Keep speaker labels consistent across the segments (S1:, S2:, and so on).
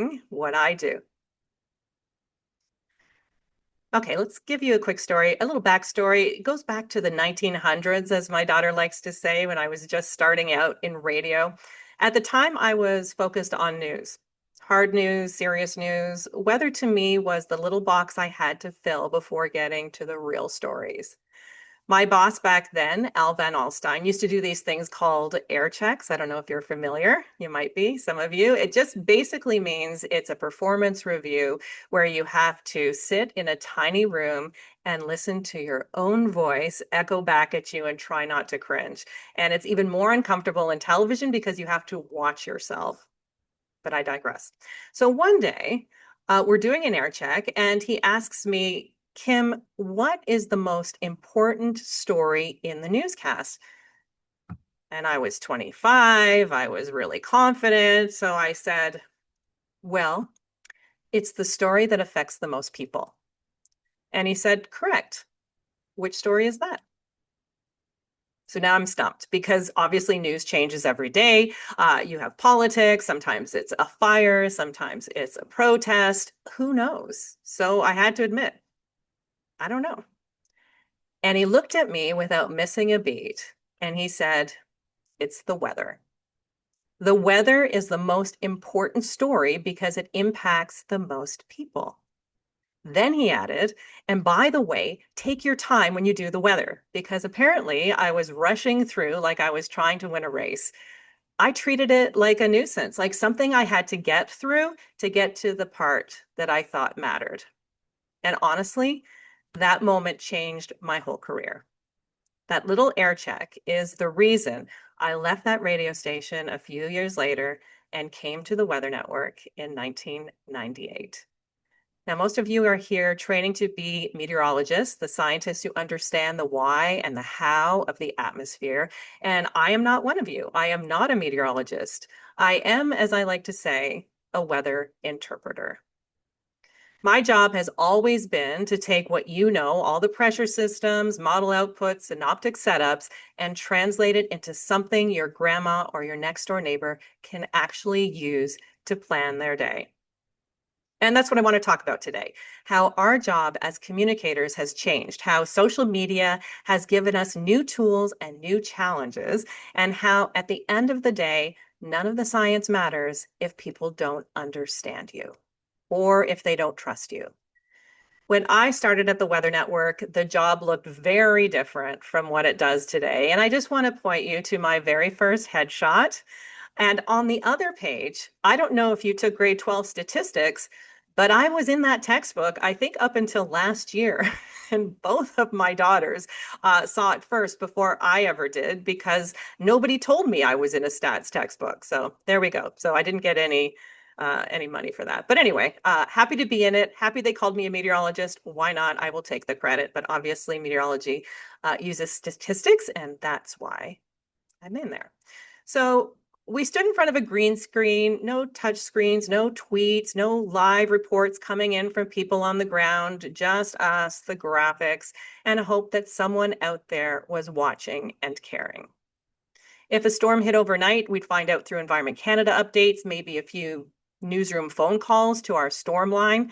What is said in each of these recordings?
S1: doing what I do. Okay, let's give you a quick story, a little backstory. It goes back to the 1900s, as my daughter likes to say, when I was just starting out in radio. At the time, I was focused on news, hard news, serious news. Weather to me was the little box I had to fill before getting to the real stories. My boss back then, Al Van Alstyne, used to do these things called air checks. I don't know if you're familiar. You might be, some of you. It just basically means it's a performance review where you have to sit in a tiny room and listen to your own voice echo back at you and try not to cringe. And it's even more uncomfortable in television because you have to watch yourself. But I digress. So one day, we're doing an air check, and he asks me, Kim, what is the most important story in the newscast? And I was 25. I was really confident. So I said, well, it's the story that affects the most people. And he said, correct. Which story is that? So now I'm stumped because obviously news changes every day. You have politics, sometimes it's a fire, sometimes it's a protest. Who knows? So I had to admit, I don't know. And he looked at me without missing a beat and he said, it's the weather. The weather is the most important story because it impacts the most people. Then he added, and by the way, take your time when you do the weather, because apparently I was rushing through like I was trying to win a race. I treated it like a nuisance, like something I had to get through to get to the part that I thought mattered. And honestly, that moment changed my whole career. That little air check is the reason I left that radio station a few years later and came to the Weather Network in 1998. Now, most of you are here training to be meteorologists, the scientists who understand the why and the how of the atmosphere. And I am not one of you. I am not a meteorologist. I am, as I like to say, a weather interpreter. My job has always been to take what you know, all the pressure systems, model outputs, synoptic setups, and translate it into something your grandma or your next door neighbor can actually use to plan their day. And that's what I want to talk about today, how our job as communicators has changed, how social media has given us new tools and new challenges, and how at the end of the day, none of the science matters if people don't understand you or if they don't trust you. When I started at the Weather Network, the job looked very different from what it does today. And I just want to point you to my very first headshot. And on the other page, I don't know if you took grade 12 statistics, but I was in that textbook, I think up until last year. And both of my daughters saw it first before I ever did because nobody told me I was in a stats textbook. So there we go. So I didn't get any money for that. But anyway, happy to be in it. Happy they called me a meteorologist. Why not? I will take the credit. But obviously, meteorology uses statistics, and that's why I'm in there. So we stood in front of a green screen, no touch screens, no tweets, no live reports coming in from people on the ground, just us, the graphics, and a hope that someone out there was watching and caring. If a storm hit overnight, we'd find out through Environment Canada updates, maybe a few newsroom phone calls to our storm line.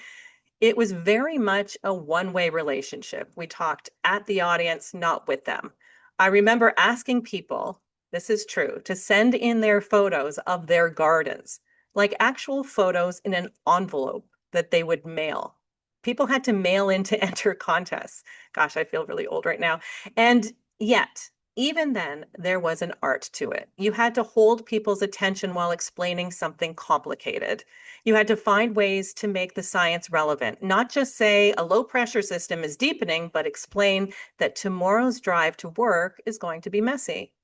S1: It was very much a one-way relationship. We talked at the audience, not with them. I remember asking people, this is true, to send in their photos of their gardens, like actual photos in an envelope that they would mail. People had to mail in to enter contests. Gosh, I feel really old right now. And yet, even then, there was an art to it. You had to hold people's attention while explaining something complicated. You had to find ways to make the science relevant, not just say a low pressure system is deepening, but explain that tomorrow's drive to work is going to be messy.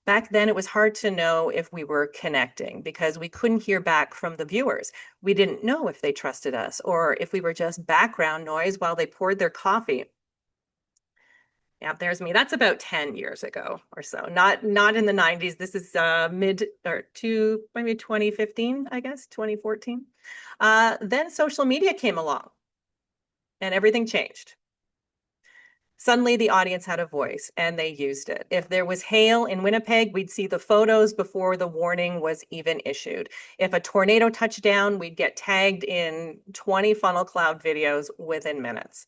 S1: Back then, it was hard to know if we were connecting because we couldn't hear back from the viewers. We didn't know if they trusted us or if we were just background noise while they poured their coffee. Yeah, there's me. That's about 10 years ago or so. Not in the 90s. This is mid or to maybe 2015, I guess, 2014. Then social media came along and everything changed. Suddenly, the audience had a voice and they used it. If there was hail in Winnipeg, we'd see the photos before the warning was even issued. If a tornado touched down, we'd get tagged in 20 funnel cloud videos within minutes.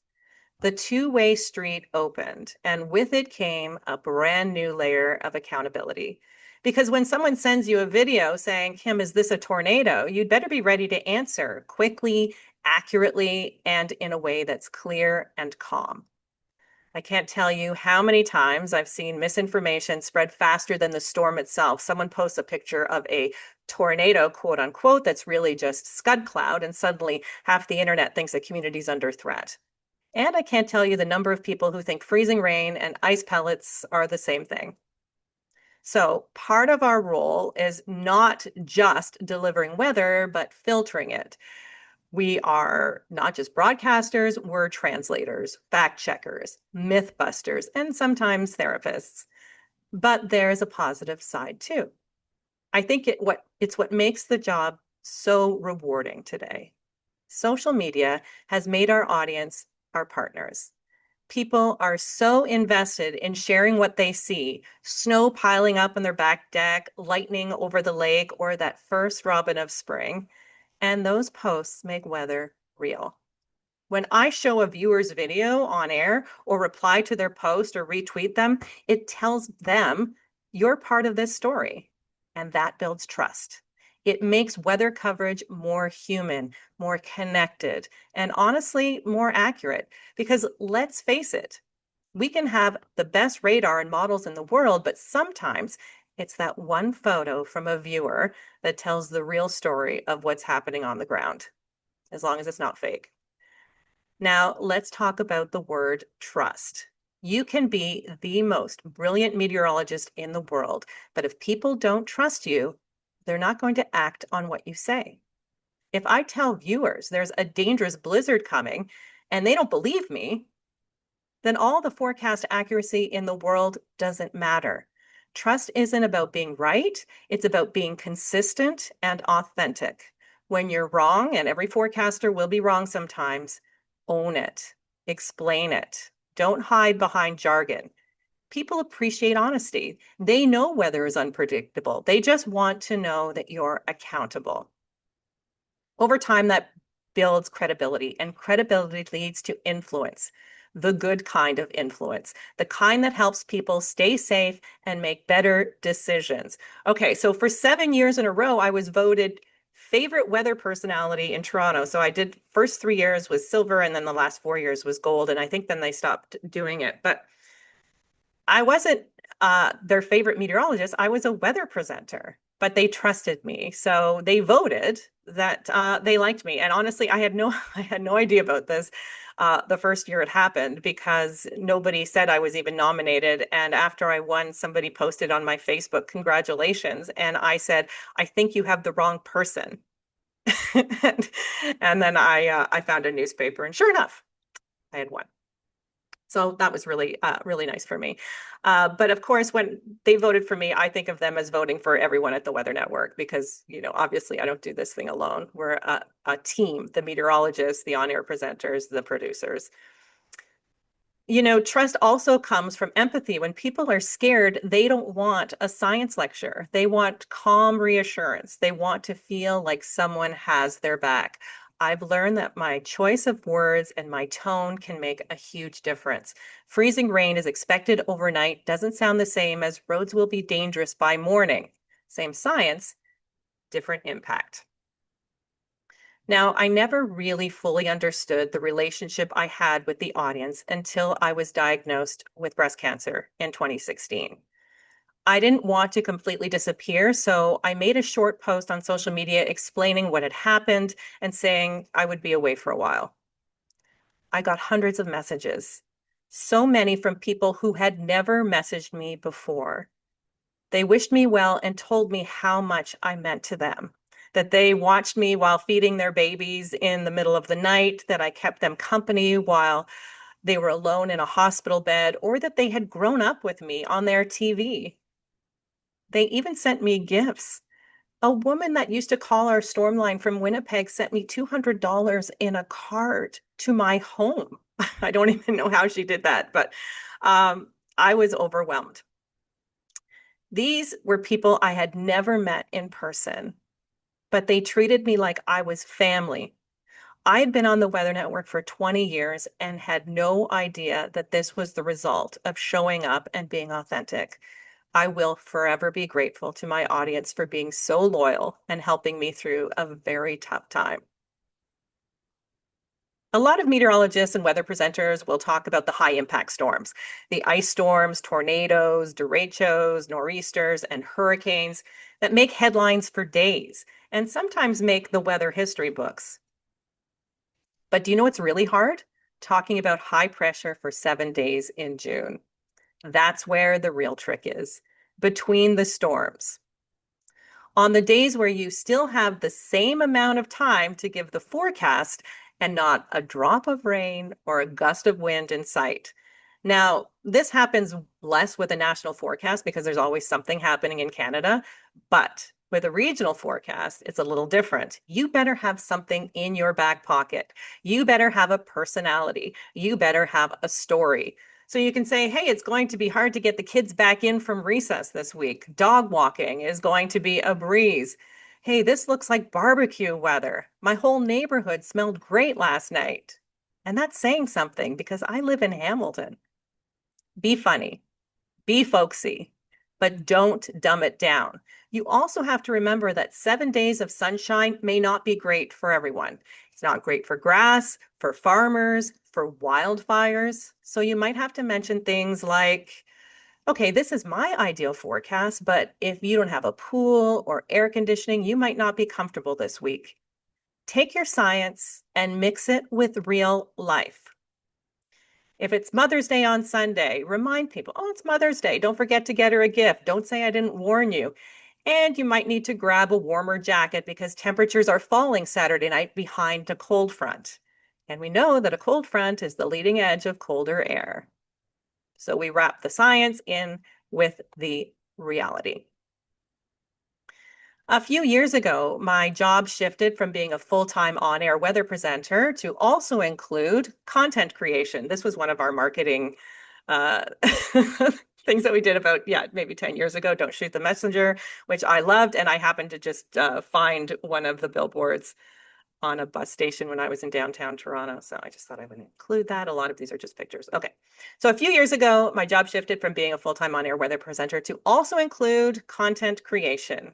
S1: The two-way street opened, and with it came a brand new layer of accountability. Because when someone sends you a video saying, Kim, is this a tornado? You'd better be ready to answer quickly, accurately, and in a way that's clear and calm. I can't tell you how many times I've seen misinformation spread faster than the storm itself. Someone posts a picture of a tornado, quote unquote, that's really just scud cloud, and suddenly half the internet thinks a community's under threat. And I can't tell you the number of people who think freezing rain and ice pellets are the same thing. So part of our role is not just delivering weather, but filtering it. We are not just broadcasters, we're translators, fact checkers, myth busters, and sometimes therapists. But there's a positive side too. I think it's what makes the job so rewarding today. Social media has made our audience our partners. People are so invested in sharing what they see, snow piling up on their back deck, lightning over the lake, or that first robin of spring. And those posts make weather real. When I show a viewer's video on air or reply to their post or retweet them, it tells them you're part of this story. And that builds trust. It makes weather coverage more human, more connected, and honestly, more accurate. Because let's face it, we can have the best radar and models in the world, but sometimes it's that one photo from a viewer that tells the real story of what's happening on the ground, as long as it's not fake. Now, let's talk about the word trust. You can be the most brilliant meteorologist in the world, but if people don't trust you, they're not going to act on what you say. If I tell viewers there's a dangerous blizzard coming and they don't believe me, then all the forecast accuracy in the world doesn't matter. Trust isn't about being right, it's about being consistent and authentic. When you're wrong, and every forecaster will be wrong sometimes, own it, explain it. Don't hide behind jargon. People appreciate honesty. They know weather is unpredictable. They just want to know that you're accountable. Over time, that builds credibility, and credibility leads to influence, the good kind of influence, the kind that helps people stay safe and make better decisions. Okay, so for 7 years in a row, I was voted favorite weather personality in Toronto. So I did first 3 years was silver, and then the last 4 years was gold. And I think then they stopped doing it. But I wasn't their favorite meteorologist. I was a weather presenter, but they trusted me. So they voted that they liked me. And honestly, I had no idea about this the first year it happened because nobody said I was even nominated. And after I won, somebody posted on my Facebook, congratulations. And I said, I think you have the wrong person. and, and then I found a newspaper, and sure enough, I had won. So that was really, really nice for me. But of course, when they voted for me, I think of them as voting for everyone at the Weather Network because, obviously I don't do this thing alone. We're a team, the meteorologists, the on-air presenters, the producers. Trust also comes from empathy. When people are scared, they don't want a science lecture. They want calm reassurance. They want to feel like someone has their back. I've learned that my choice of words and my tone can make a huge difference. Freezing rain is expected overnight doesn't sound the same as roads will be dangerous by morning. Same science, different impact. Now, I never really fully understood the relationship I had with the audience until I was diagnosed with breast cancer in 2016. I didn't want to completely disappear, so I made a short post on social media explaining what had happened and saying I would be away for a while. I got hundreds of messages, so many from people who had never messaged me before. They wished me well and told me how much I meant to them, that they watched me while feeding their babies in the middle of the night, that I kept them company while they were alone in a hospital bed, or that they had grown up with me on their TV. They even sent me gifts. A woman that used to call our storm line from Winnipeg sent me $200 in a card to my home. I don't even know how she did that, but um, I was overwhelmed. These were people I had never met in person, but they treated me like I was family. I had been on the Weather Network for 20 years and had no idea that this was the result of showing up and being authentic. I will forever be grateful to my audience for being so loyal and helping me through a very tough time. A lot of meteorologists and weather presenters will talk about the high impact storms, the ice storms, tornadoes, derechos, nor'easters, and hurricanes that make headlines for days and sometimes make the weather history books. But do you know what's really hard? Talking about high pressure for 7 days in June. That's where the real trick is. Between the storms. On the days where you still have the same amount of time to give the forecast and not a drop of rain or a gust of wind in sight. Now, this happens less with a national forecast because there's always something happening in Canada, but with a regional forecast, it's a little different. You better have something in your back pocket. You better have a personality. You better have a story. So you can say, hey, it's going to be hard to get the kids back in from recess this week. Dog walking is going to be a breeze. Hey, this looks like barbecue weather. My whole neighborhood smelled great last night. And that's saying something because I live in Hamilton. Be funny, be folksy, but don't dumb it down. You also have to remember that 7 days of sunshine may not be great for everyone. It's not great for grass, for farmers, for wildfires. So you might have to mention things like, okay, this is my ideal forecast, but if you don't have a pool or air conditioning, you might not be comfortable this week. Take your science and mix it with real life. If it's Mother's Day on Sunday, remind people, oh, it's Mother's Day. Don't forget to get her a gift. Don't say I didn't warn you. And you might need to grab a warmer jacket because temperatures are falling Saturday night behind a cold front. And we know that a cold front is the leading edge of colder air. So we wrap the science in with the reality. A few years ago, my job shifted from being a full-time on-air weather presenter to also include content creation. This was one of our marketing uh, things that we did about, yeah, maybe 10 years ago, Don't Shoot the Messenger, which I loved. And I happened to just find one of the billboards on a bus station when I was in downtown Toronto. So I just thought I would include that. A lot of these are just pictures. Okay. So a few years ago, my job shifted from being a full-time on-air weather presenter to also include content creation.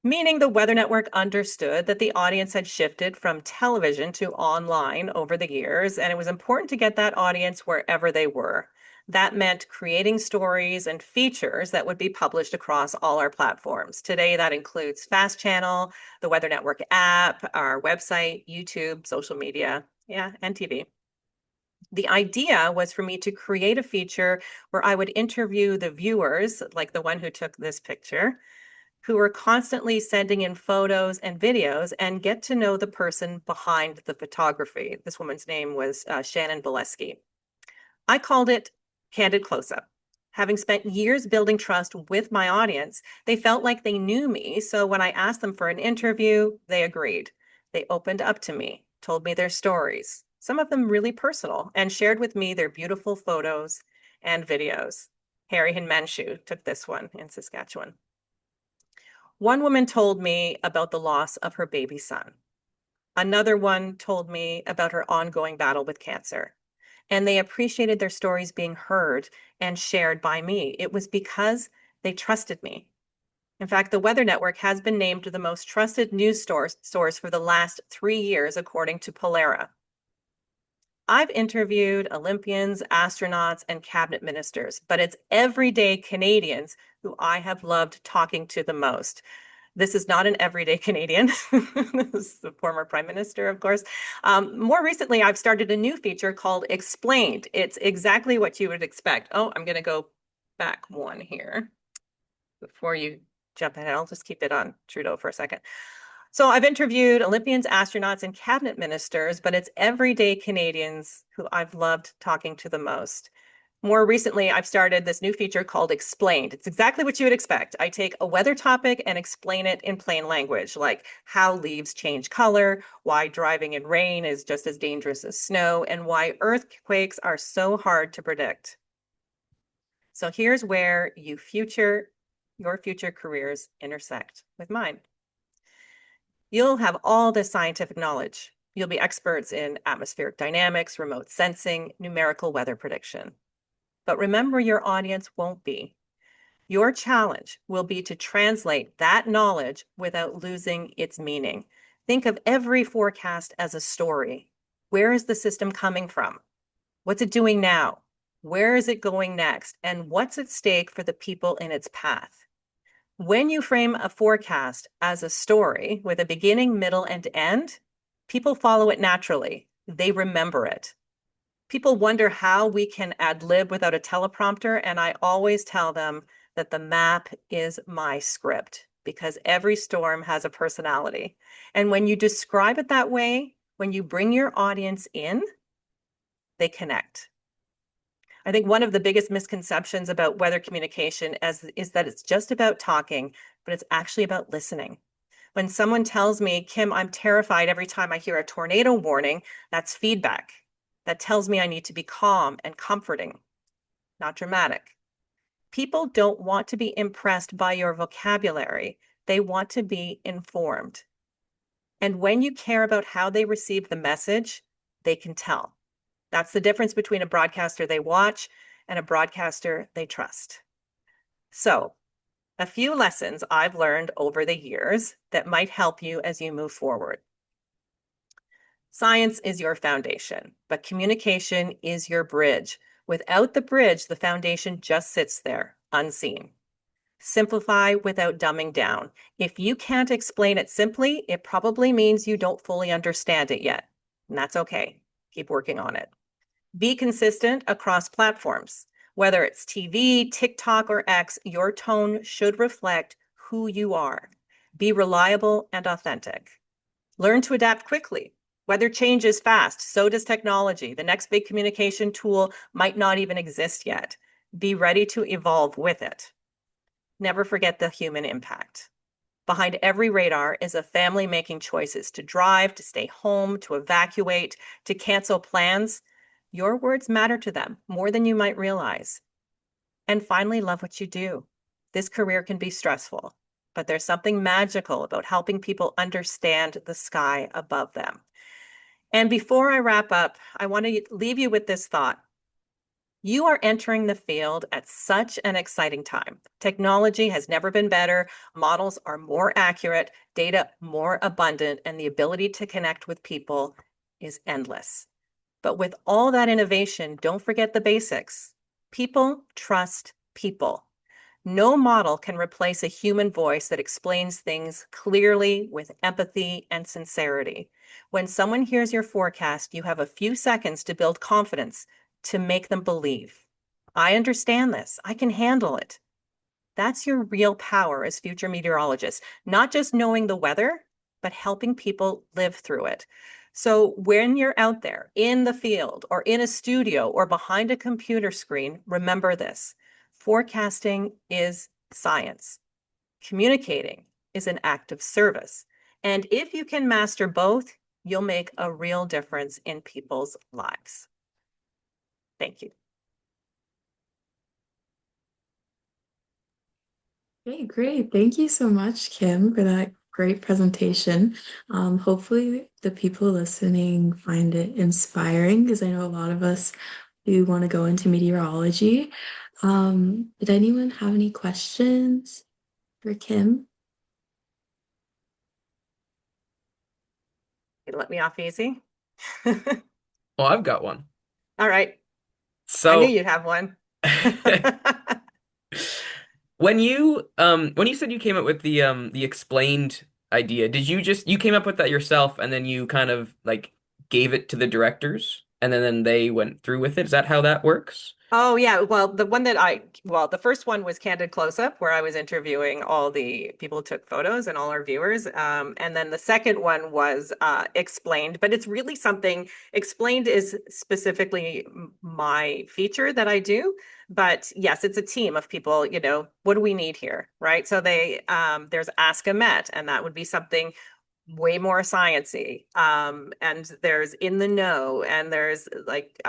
S1: Meaning the Weather Network understood that the audience had shifted from television to online over the years, and it was important to get that audience wherever they were. That meant creating stories and features that would be published across all our platforms. Today, that includes Fast Channel, the Weather Network app, our website, YouTube, social media, yeah, and TV. The idea was for me to create a feature where I would interview the viewers, like the one who took this picture, who were constantly sending in photos and videos and get to know the person behind the photography. This woman's name was Shannon Bolesky. I called it Candid Close-Up. Having spent years building trust with my audience, they felt like they knew me. So when I asked them for an interview, they agreed. They opened up to me, told me their stories, some of them really personal, and shared with me their beautiful photos and videos. Harry Hinmanshu took this one in Saskatchewan. One woman told me about the loss of her baby son. Another one told me about her ongoing battle with cancer. And they appreciated their stories being heard and shared by me. It was because they trusted me. In fact, the Weather Network has been named the most trusted news source for the last 3 years, according to Polera. I've interviewed Olympians, astronauts, and cabinet ministers, but it's everyday Canadians who I have loved talking to the most. This is not an everyday Canadian. This is the former prime minister, of course. More recently, I've started a new feature called Explained. It's exactly what you would expect. Oh, I'm going to go back one here before you jump ahead. I'll just keep it on Trudeau for a second. So I've interviewed Olympians, astronauts, and cabinet ministers, but it's everyday Canadians who I've loved talking to the most. More recently, I've started this new feature called Explained. It's exactly what you would expect. I take a weather topic and explain it in plain language, like how leaves change color, why driving in rain is just as dangerous as snow, and why earthquakes are so hard to predict. So here's where your future careers intersect with mine. You'll have all this scientific knowledge. You'll be experts in atmospheric dynamics, remote sensing, numerical weather prediction. But remember, your audience won't be. Your challenge will be to translate that knowledge without losing its meaning. Think of every forecast as a story. Where is the system coming from? What's it doing now? Where is it going next? And what's at stake for the people in its path? When you frame a forecast as a story with a beginning, middle, and end, people follow it naturally. They remember it. People wonder how we can ad lib without a teleprompter, and I always tell them that the map is my script because every storm has a personality. And when you describe it that way, when you bring your audience in, they connect. I think one of the biggest misconceptions about weather communication is that it's just about talking, but it's actually about listening. When someone tells me, Kim, I'm terrified every time I hear a tornado warning, that's feedback. That tells me I need to be calm and comforting, not dramatic. People don't want to be impressed by your vocabulary. They want to be informed. And when you care about how they receive the message, they can tell. That's the difference between a broadcaster they watch and a broadcaster they trust. So, a few lessons I've learned over the years that might help you as you move forward. Science is your foundation, but communication is your bridge. Without the bridge, the foundation just sits there, unseen. Simplify without dumbing down. If you can't explain it simply, it probably means you don't fully understand it yet. And that's okay. Keep working on it. Be consistent across platforms. Whether it's TV, TikTok, or X, your tone should reflect who you are. Be reliable and authentic. Learn to adapt quickly. Weather changes fast, so does technology. The next big communication tool might not even exist yet. Be ready to evolve with it. Never forget the human impact. Behind every radar is a family making choices to drive, to stay home, to evacuate, to cancel plans. Your words matter to them more than you might realize. And finally, love what you do. This career can be stressful, but there's something magical about helping people understand the sky above them. And before I wrap up, I want to leave you with this thought. You are entering the field at such an exciting time. Technology has never been better, models are more accurate, data more abundant, and the ability to connect with people is endless. But with all that innovation, don't forget the basics. People trust people. No model can replace a human voice that explains things clearly with empathy and sincerity. When someone hears your forecast, you have a few seconds to build confidence, to make them believe. I understand this. I can handle it. That's your real power as future meteorologists, not just knowing the weather, but helping people live through it. So when you're out there in the field or in a studio or behind a computer screen, remember this. Forecasting is science. Communicating is an act of service. And if you can master both, you'll make a real difference in people's lives. Thank you.
S2: Okay, great. Thank you so much, Kim, for that great presentation. Hopefully, the people listening find it inspiring because I know a lot of us do want to go into meteorology. Did anyone have any questions for Kim?
S1: You let me off easy.
S3: Well, I've got one.
S1: All right. I knew
S3: So
S1: you'd have one.
S3: when you said you came up with the explained idea, did you came up with that yourself and then you kind of like gave it to the directors? and then they went through with it. Is that how that works?
S1: Oh yeah, well the first one was Candid Close-Up where I was interviewing all the people who took photos and all our viewers. And then the second one was Explained, but it's really something, Explained is specifically my feature that I do. But yes, it's a team of people, what do we need here, right? So there's Ask a Met, and that would be something way more sciencey. And there's In the Know, and there's like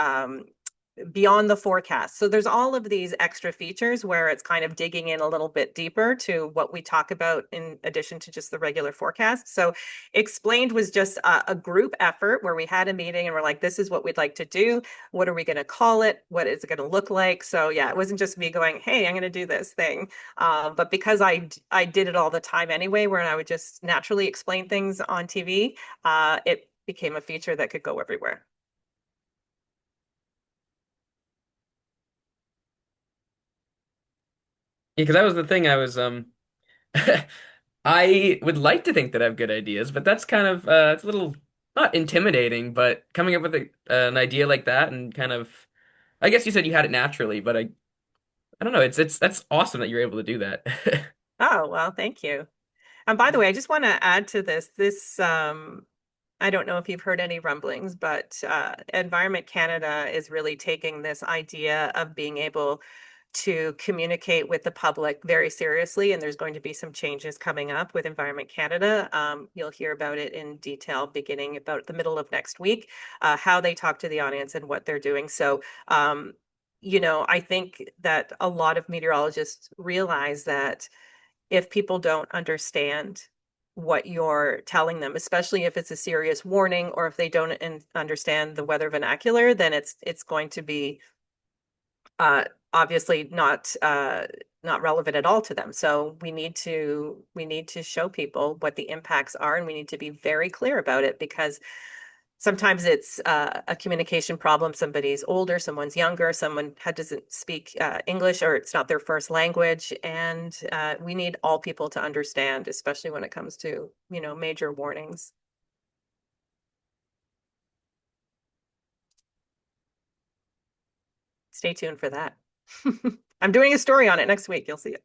S1: beyond the forecast. So there's all of these extra features where it's kind of digging in a little bit deeper to what we talk about in addition to just the regular forecast. So Explained was just a group effort where we had a meeting and we're like, this is what we'd like to do. What are we going to call it? What is it going to look like? So yeah, it wasn't just me going, hey, I'm going to do this thing. But because I did it all the time anyway, where I would just naturally explain things on TV, it became a feature that could go everywhere.
S3: Yeah, because that was the thing. I would like to think that I have good ideas, but that's kind of it's a little not intimidating, but coming up with an idea like that and kind of I guess you said you had it naturally, but I don't know. It's that's awesome that you're able to do that.
S1: Oh, well, thank you. And by the way, I just want to add to this. I don't know if you've heard any rumblings, but Environment Canada is really taking this idea of being able to communicate with the public very seriously, and there's going to be some changes coming up with Environment Canada. You'll hear about it in detail beginning about the middle of next week, how they talk to the audience and what they're doing. So, I think that a lot of meteorologists realize that if people don't understand what you're telling them, especially if it's a serious warning or if they don't understand the weather vernacular, then it's going to be uh, obviously not relevant at all to them. So we need to show people what the impacts are, and we need to be very clear about it because sometimes it's a communication problem. Somebody's older, someone's younger, someone doesn't speak English or it's not their first language. And we need all people to understand, especially when it comes to, major warnings. Stay tuned for that. I'm doing a story on it next week. You'll see it.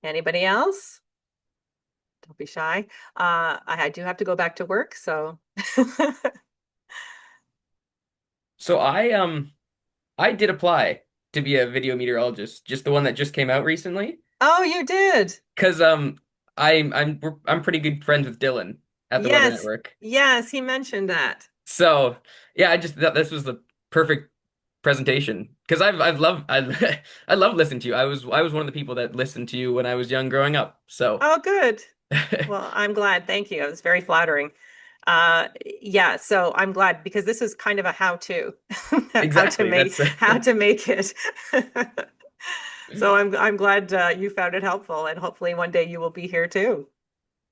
S1: Anybody else? Don't be shy. I do have to go back to work, so.
S3: So I did apply to be a video meteorologist, just the one that just came out recently.
S1: Oh, you did.
S3: Because I'm pretty good friends with Dylan at the Weather
S1: Yes.
S3: Network.
S1: Yes, he mentioned that.
S3: So yeah, I just thought this was the perfect presentation because I've loved I love listening to you. I was one of the people that listened to you when I was young growing up. So
S1: Oh, good. Well, I'm glad. Thank you. It was very flattering. Yeah, so I'm glad because this is kind of a how-to, how to
S3: exactly,
S1: make
S3: that's
S1: how to make it. So I'm glad you found it helpful, and hopefully one day you will be here too.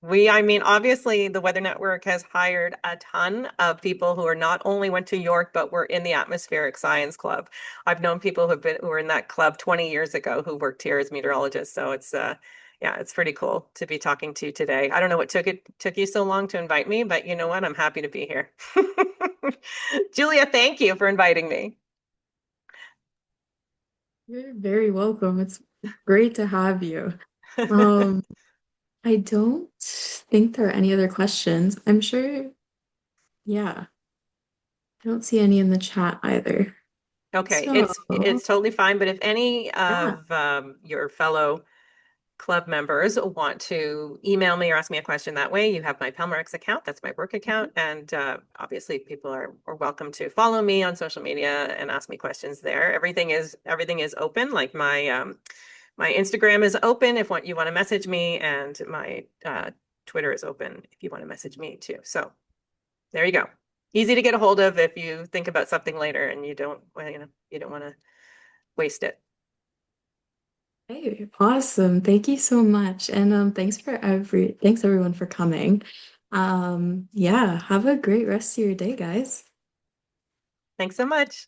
S1: I mean, obviously the Weather Network has hired a ton of people who are not only went to York, but were in the Atmospheric Science Club. I've known people who were in that club 20 years ago who worked here as meteorologists. So yeah, it's pretty cool to be talking to you today. I don't know what took you so long to invite me, but you know what? I'm happy to be here. Julia, thank you for inviting me.
S2: You're very welcome. It's great to have you. Um, I don't think there are any other questions. I'm sure, yeah, I don't see any in the chat either.
S1: Okay,
S2: So,
S1: it's totally fine, but if any
S2: yeah.
S1: of your fellow club members want to email me or ask me a question that way, you have my Pelmarix account. That's my work account. And obviously people are welcome to follow me on social media and ask me questions there. Everything is open. Like my Instagram is open if you want to message me, and my Twitter is open if you want to message me too. So there you go. Easy to get a hold of if you think about something later and you don't, well, you don't want to waste it.
S2: Hey, awesome. Thank you so much. And thanks everyone for coming. Yeah, have a great rest of your day, guys.
S1: Thanks so much.